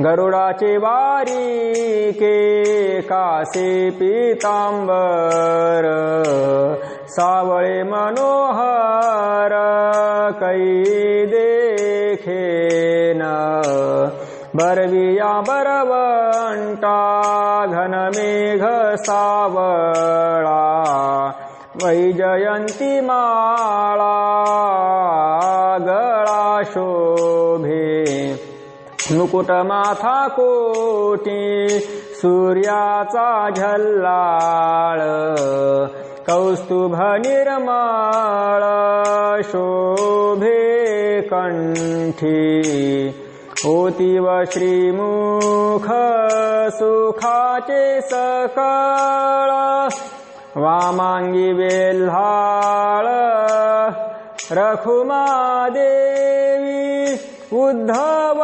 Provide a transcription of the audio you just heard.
गरुडाचे बारीके कासे पीतांबर सावळे मनोहर कै देखेन बरविया बरवंटा घनमेघ सावळा वैजयंती माळा गळा शोभे मुकुट माथा कोटी सूर्याचा झल्लाळ कौस्तुभ निर्मळ शोभे कंठी ओतीव श्रीमुख सुखाचे सकळ वामांगी वेल्हाळ रखुमा देवी उद्धव